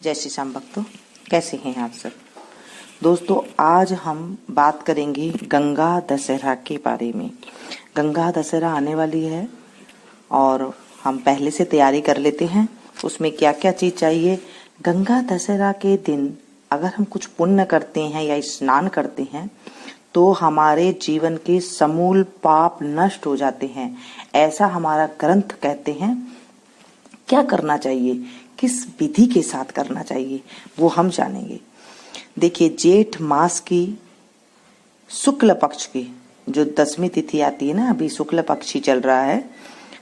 जय श्री श्याम भक्तों, कैसे हैं आप सब। दोस्तों, आज हम बात करेंगे गंगा दशहरा के बारे में। गंगा दशहरा आने वाली है और हम पहले से तैयारी कर लेते हैं। उसमें क्या क्या चीज चाहिए। गंगा दशहरा के दिन अगर हम कुछ पुण्य करते हैं या स्नान करते हैं तो हमारे जीवन के समूल पाप नष्ट हो जाते हैं, ऐसा हमारा ग्रंथ कहते हैं। क्या करना चाहिए, किस विधि के साथ करना चाहिए, वो हम जानेंगे। देखिए, जेठ मास की शुक्ल पक्ष की जो 10वीं तिथि आती है ना, अभी शुक्ल पक्ष ही चल रहा है।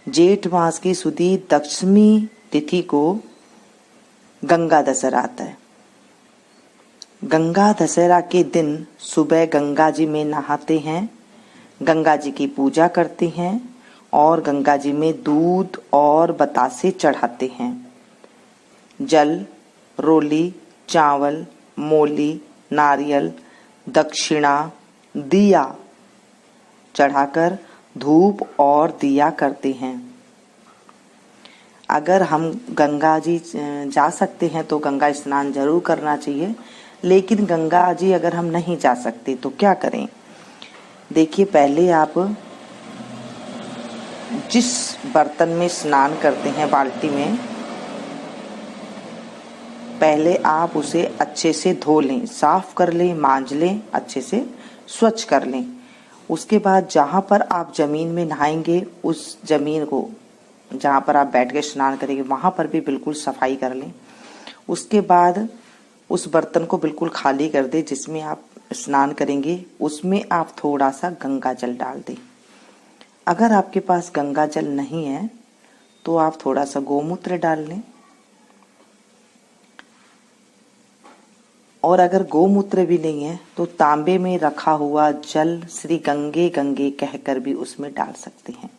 जेठ मास की सुदी 10वीं तिथि को गंगा दशहरा आता है। गंगा दशहरा के दिन सुबह गंगा जी में नहाते हैं, गंगा जी की पूजा करते हैं और गंगा जी में दूध और बतासे चढ़ाते हैं। जल, रोली, चावल, मोली, नारियल, दक्षिणा, दिया चढ़ाकर धूप और दिया करते हैं। अगर हम गंगा जी जा सकते हैं तो गंगा स्नान जरूर करना चाहिए, लेकिन गंगा जी अगर हम नहीं जा सकते तो क्या करें। देखिए, पहले आप जिस बर्तन में स्नान करते हैं, बाल्टी में, पहले आप उसे अच्छे से धो लें, साफ कर लें, मांज लें, अच्छे से स्वच्छ कर लें। उसके बाद जहाँ पर आप जमीन में नहाएंगे, उस जमीन को जहाँ पर आप बैठ के स्नान करेंगे वहाँ पर भी बिल्कुल सफाई कर लें। उसके बाद उस बर्तन को बिल्कुल खाली कर दें जिसमें आप स्नान करेंगे, उसमें आप थोड़ा सा गंगा जल डाल दें। अगर आपके पास गंगा जल नहीं है तो आप थोड़ा सा गोमूत्र डाल लें, और अगर गोमूत्र भी नहीं है तो तांबे में रखा हुआ जल श्री गंगे गंगे कहकर भी उसमें डाल सकते हैं।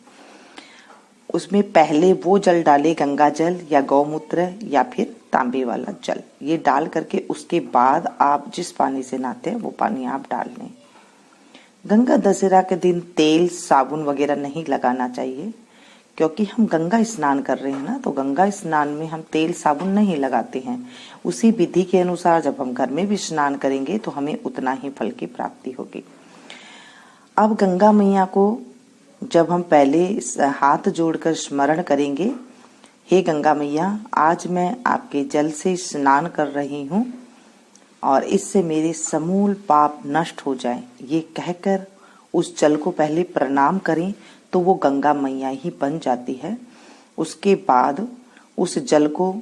उसमें पहले वो जल डाले, गंगा जल या गौमूत्र या फिर तांबे वाला जल, ये डाल करके उसके बाद आप जिस पानी से नहाते हैं वो पानी आप डाल लें। गंगा दशहरा के दिन तेल साबुन वगैरह नहीं लगाना चाहिए, क्योंकि हम गंगा स्नान कर रहे हैं ना, तो गंगा स्नान में हम तेल साबुन नहीं लगाते हैं। उसी विधि के अनुसार जब हम घर में भी स्नान करेंगे तो हमें उतना ही फल की प्राप्ति होगी। अब गंगा मैया को जब हम पहले हाथ जोड़कर स्मरण करेंगे, हे गंगा मैया, आज मैं आपके जल से स्नान कर रही हूँ और इससे मेरे समूल पाप नष्ट हो जाएं, ये कहकर उस जल को पहले प्रणाम करें तो वो गंगा मैया ही बन जाती है। उसके बाद उस जल को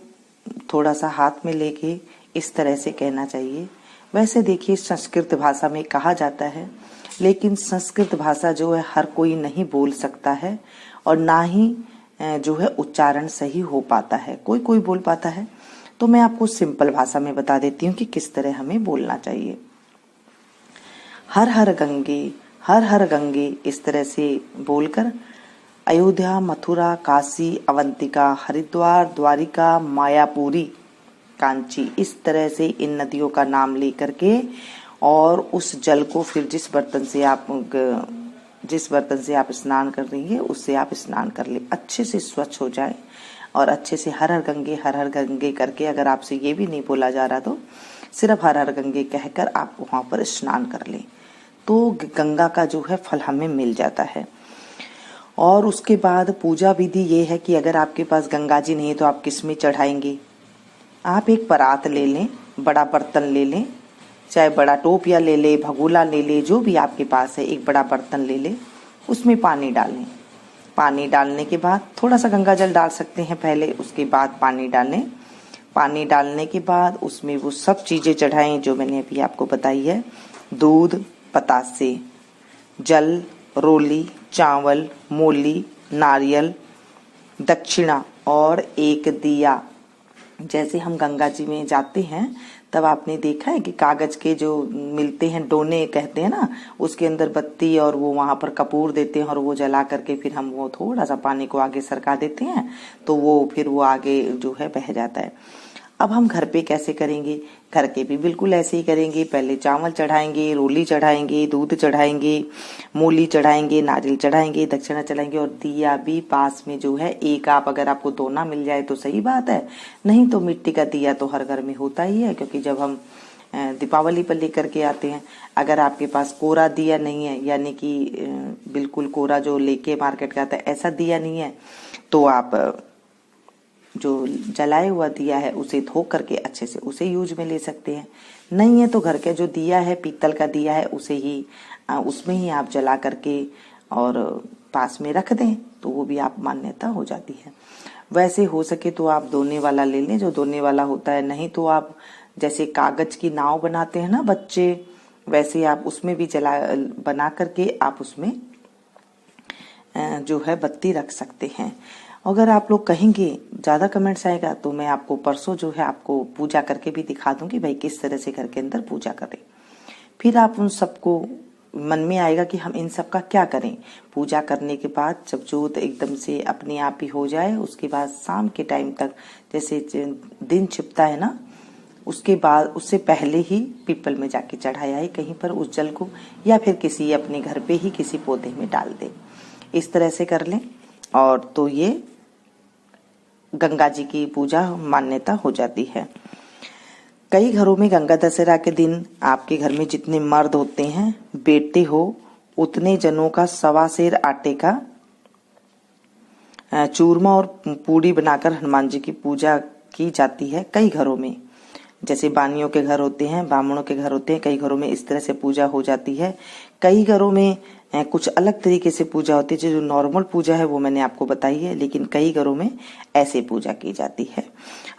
थोड़ा सा हाथ में लेके इस तरह से कहना चाहिए। वैसे देखिए, संस्कृत भाषा में कहा जाता है, लेकिन संस्कृत भाषा जो है हर कोई नहीं बोल सकता है और ना ही जो है उच्चारण सही हो पाता है, कोई कोई बोल पाता है। तो मैं आपको सिंपल भाषा में बता देती हूँ कि किस तरह हमें बोलना चाहिए। हर हर गंगे, हर हर गंगे, इस तरह से बोलकर अयोध्या, मथुरा, काशी, अवंतिका, हरिद्वार, द्वारिका, मायापुरी, कांची, इस तरह से इन नदियों का नाम लेकर के और उस जल को फिर जिस बर्तन से आप स्नान कर रही है उससे आप स्नान कर ले, अच्छे से स्वच्छ हो जाए। और अच्छे से हर हर गंगे करके, अगर आपसे ये भी नहीं बोला जा रहा तो सिर्फ हर हर गंगे कहकर आप वहां पर स्नान कर लें, तो गंगा का जो है फल हमें मिल जाता है। और उसके बाद पूजा विधि ये है कि अगर आपके पास गंगा जी नहीं है तो आप किस में चढ़ाएंगे। आप एक परात ले लें, बड़ा बर्तन ले लें, चाहे बड़ा टोपिया ले ले, भगोला ले ले, जो भी आपके पास है, एक बड़ा बर्तन ले ले, उसमें पानी डालें। पानी डालने के बाद थोड़ा सा गंगा जल डाल सकते हैं पहले, उसके बाद पानी डालें। पानी डालने के बाद उसमें वो सब चीजें चढ़ाएं जो मैंने अभी आपको बताई है। दूध, बतासे, जल, रोली, चावल, मोली, नारियल, दक्षिणा और एक दिया। जैसे हम गंगा जी में जाते हैं तब आपने देखा है कि कागज के जो मिलते हैं, डोने कहते हैं ना, उसके अंदर बत्ती और वो वहां पर कपूर देते हैं और वो जला करके फिर हम वो थोड़ा सा पानी को आगे सरका देते हैं तो वो फिर वो आगे जो है बह जाता है। अब हम घर पे कैसे करेंगे? घर के भी बिल्कुल ऐसे ही करेंगे। पहले चावल चढ़ाएंगे, रोली चढ़ाएंगे, दूध चढ़ाएंगे, मूली चढ़ाएंगे, नारियल चढ़ाएंगे, दक्षिणा चढ़ाएंगे और दिया भी पास में जो है एक, आप अगर आपको दोना मिल जाए तो सही बात है, नहीं तो मिट्टी का दिया तो हर घर में होता ही है, क्योंकि जब हम दीपावली पर लेकर के आते हैं। अगर आपके पास कोरा दिया नहीं है, यानी कि बिल्कुल कोरा जो लेके मार्केट का आता है, ऐसा दिया नहीं है, तो आप जो जलाया हुआ दिया है उसे धो करके अच्छे से उसे यूज में ले सकते हैं। नहीं है तो घर का जो दिया है, पीतल का दिया है, उसे ही उसमें ही आप जला करके और पास में रख दें, तो वो भी आप मान्यता हो जाती है। वैसे हो सके तो आप दोने वाला ले लें, जो दोने वाला होता है। नहीं तो आप जैसे कागज की नाव बनाते हैं ना बच्चे, वैसे आप उसमें भी जला बना करके आप उसमें जो है बत्ती रख सकते हैं। अगर आप लोग कहेंगे ज्यादा कमेंट्स आएगा तो मैं आपको परसों जो है आपको पूजा करके भी दिखा दूंगी भाई किस तरह से घर के अंदर पूजा करें। फिर आप उन सबको मन में आएगा कि हम इन सब का क्या करें। पूजा करने के बाद जब जोत एकदम से अपने आप ही हो जाए, उसके बाद शाम के टाइम तक जैसे दिन छिपता है ना, उसके बाद उससे पहले ही पीपल में जाके चढ़ाया है कहीं पर उस जल को, या फिर किसी अपने घर पे ही किसी पौधे में डाल दे। इस तरह से कर लें और तो ये गंगा जी की पूजा मान्यता हो जाती है। कई घरों में गंगा दशहरा के दिन आपके घर में जितने मर्द होते हैं, बेटे हो, उतने जनों का 1.25 सेर आटे का चूरमा और पूड़ी बनाकर हनुमान जी की पूजा की जाती है। कई घरों में, जैसे बानियों के घर होते हैं, ब्राह्मणों के घर होते हैं, कई घरों में इस तरह से पूजा हो जाती है। कई घरों में कुछ अलग तरीके से पूजा होती है। जो नॉर्मल पूजा है वो मैंने आपको बताई है, लेकिन कई घरों में ऐसे पूजा की जाती है।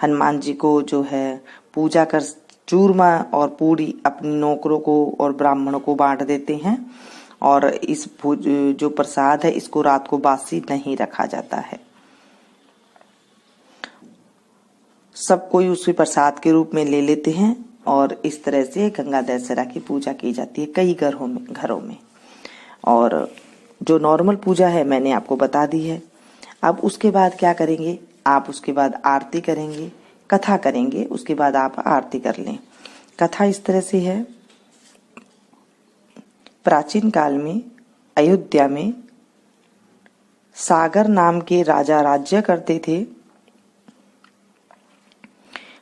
हनुमान जी को जो है पूजा कर चूरमा और पूरी अपने नौकरों को और ब्राह्मणों को बांट देते हैं, और इस जो प्रसाद है इसको रात को बासी नहीं रखा जाता है। सब कोई उसे प्रसाद के रूप में ले लेते हैं और इस तरह से गंगा दशहरा की पूजा की जाती है कई घरों में। और जो नॉर्मल पूजा है मैंने आपको बता दी है। अब उसके बाद क्या करेंगे आप? उसके बाद आरती करेंगे, कथा करेंगे, उसके बाद आप आरती कर लें। कथा इस तरह से है, प्राचीन काल में अयोध्या में सागर नाम के राजा राज्य करते थे।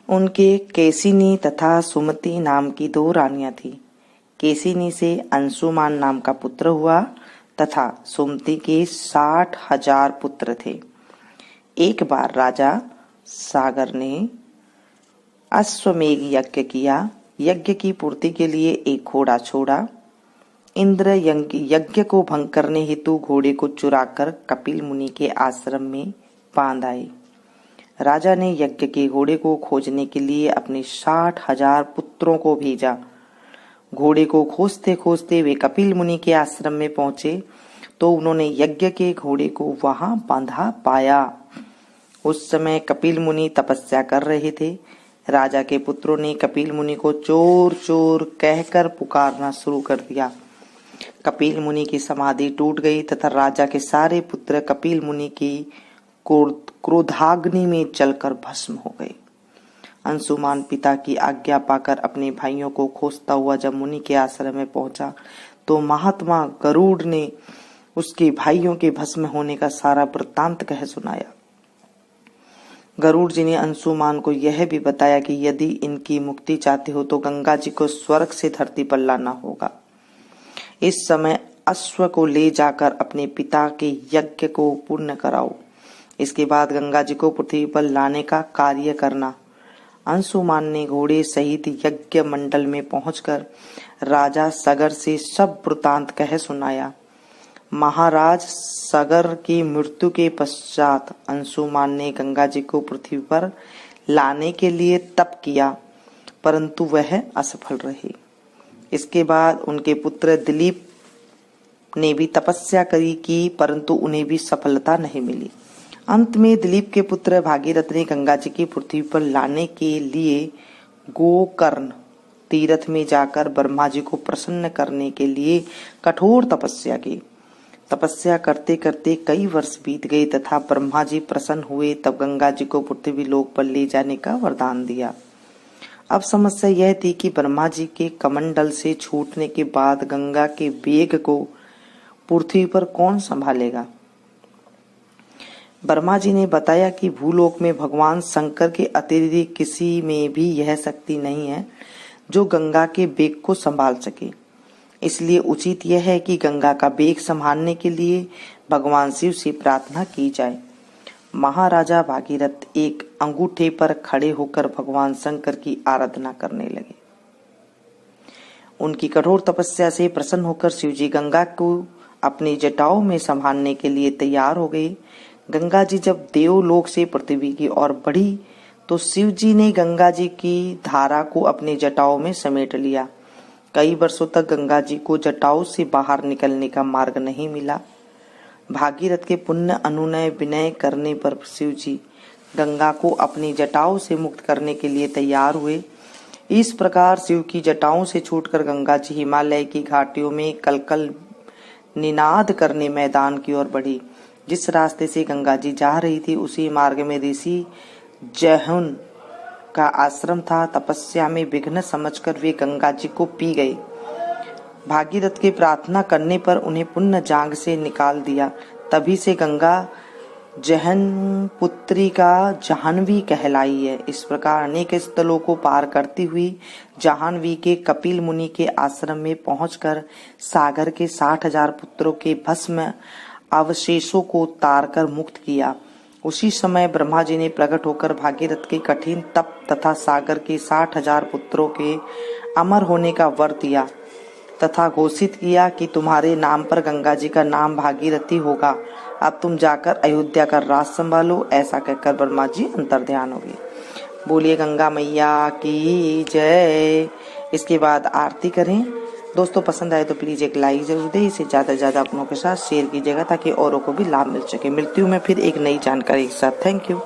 उनके केसिनी तथा सुमति नाम की 2 रानियां थी। केसिनी से अंशुमान नाम का पुत्र हुआ तथा सुमति के 60,000 पुत्र थे। एक बार राजा सागर ने अश्वमेघ यज्ञ किया। यज्ञ की पूर्ति के लिए एक घोड़ा छोड़ा। इंद्र यज्ञ को भंग करने हेतु घोड़े को चुराकर कपिल मुनि के आश्रम में बांध आए। राजा ने यज्ञ के घोड़े को खोजने के लिए अपने 60,000 पुत्रों को भेजा। घोड़े को खोजते खोजते वे कपिल मुनि के आश्रम में पहुंचे तो उन्होंने यज्ञ के घोड़े को वहां बांधा पाया। उस समय कपिल मुनि तपस्या कर रहे थे। राजा के पुत्रों ने कपिल मुनि को चोर चोर कहकर पुकारना शुरू कर दिया। कपिल मुनि की समाधि टूट गई तथा राजा के सारे पुत्र कपिल मुनि की क्रोधाग्नि में जलकर भस्म हो गए। अंशुमान पिता की आज्ञा पाकर अपने भाइयों को खोजता हुआ जब मुनि के आश्रम में पहुंचा तो महात्मा गरुड़ ने उसके भाइयों के भस्म होने का सारा वृत्तांत कह सुनाया। गरुड़ जी ने अंशुमान को यह भी बताया कि यदि इनकी मुक्ति चाहते हो तो गंगा जी को स्वर्ग से धरती पर लाना होगा। इस समय अश्व को ले जाकर अपने पिता के यज्ञ को पूर्ण कराओ। इसके बाद गंगा जी को पृथ्वी पर लाने का कार्य करना। अंशुमान ने घोड़े सहित यज्ञ मंडल में पहुंचकर राजा सगर से सब वृत्तांत कह सुनाया। महाराज सगर की मृत्यु के पश्चात अंशुमान ने गंगा जी को पृथ्वी पर लाने के लिए तप किया, परंतु वह असफल रहे। इसके बाद उनके पुत्र दिलीप ने भी तपस्या की, परंतु उन्हें भी सफलता नहीं मिली। अंत में दिलीप के पुत्र भागीरथ ने गंगा जी की पृथ्वी पर लाने के लिए गोकर्ण तीर्थ में जाकर ब्रह्मा जी को प्रसन्न करने के लिए कठोर तपस्या की। तपस्या करते करते कई वर्ष बीत गए तथा ब्रह्मा जी प्रसन्न हुए। तब गंगा जी को पृथ्वी लोक पर ले जाने का वरदान दिया। अब समस्या यह थी कि ब्रह्मा जी के कमंडल से छूटने के बाद गंगा के वेग को पृथ्वी पर कौन संभालेगा। ब्रह्मा जी ने बताया कि भूलोक में भगवान शंकर के अतिरिक्त किसी में भी यह शक्ति नहीं है जो गंगा के वेग को संभाल सके। इसलिए उचित यह है कि गंगा का वेग संभालने के लिए भगवान शिव से प्रार्थना की जाए। महाराजा भागीरथ एक अंगूठे पर खड़े होकर भगवान शंकर की आराधना करने लगे। उनकी कठोर तपस्या से प्रसन्न होकर शिवजी गंगा को अपनी जटाओं में संभालने के लिए तैयार हो गए। गंगा जी जब देवलोक से पृथ्वी की ओर बढ़ी तो शिवजी ने गंगा जी की धारा को अपने जटाओं में समेट लिया। कई वर्षों तक गंगा जी को जटाओं से बाहर निकलने का मार्ग नहीं मिला। भागीरथ के पुण्य अनुनय विनय करने पर शिवजी गंगा को अपनी जटाओं से मुक्त करने के लिए तैयार हुए। इस प्रकार शिव की जटाओं से छूटकर गंगा जी हिमालय की घाटियों में कलकल निनाद करने मैदान की ओर बढ़ी। जिस रास्ते से गंगा जी जा रही थी उसी मार्ग में ऋषि जैहुन का आश्रम था। तपस्या में विघ्न समझकर वे गंगा जी को पी गए। भागीरथ के प्रार्थना करने पर उन्हें पुण्य जांग से निकाल दिया। तभी से गंगा जहन पुत्री का जाह्नवी कहलाई है। इस प्रकार अनेक स्थलों को पार करती हुई जाह्नवी के कपिल मुनि के आश्रम में पहुंचकर सागर के 60,000 पुत्रों के भस्म अवशेषों को तारकर मुक्त किया। उसी समय ब्रह्मा जी ने प्रकट होकर भागीरथ के कठिन तप तथा सागर के 60,000 पुत्रों के अमर होने का वर दिया तथा घोषित किया कि तुम्हारे नाम पर गंगा जी का नाम भागीरथी होगा। अब तुम जाकर अयोध्या का राज संभालो। ऐसा कहकर ब्रह्मा जी अंतर्ध्यान हो गए। बोलिए गंगा मैया की जय। इसके बाद आरती करें। दोस्तों पसंद आए तो प्लीज एक लाइक जरूर दें। इसे ज्यादा से ज्यादा अपनों के साथ शेयर कीजिएगा ताकि औरों को भी लाभ मिल सके। मिलती हूँ मैं फिर एक नई जानकारी के साथ। Thank you.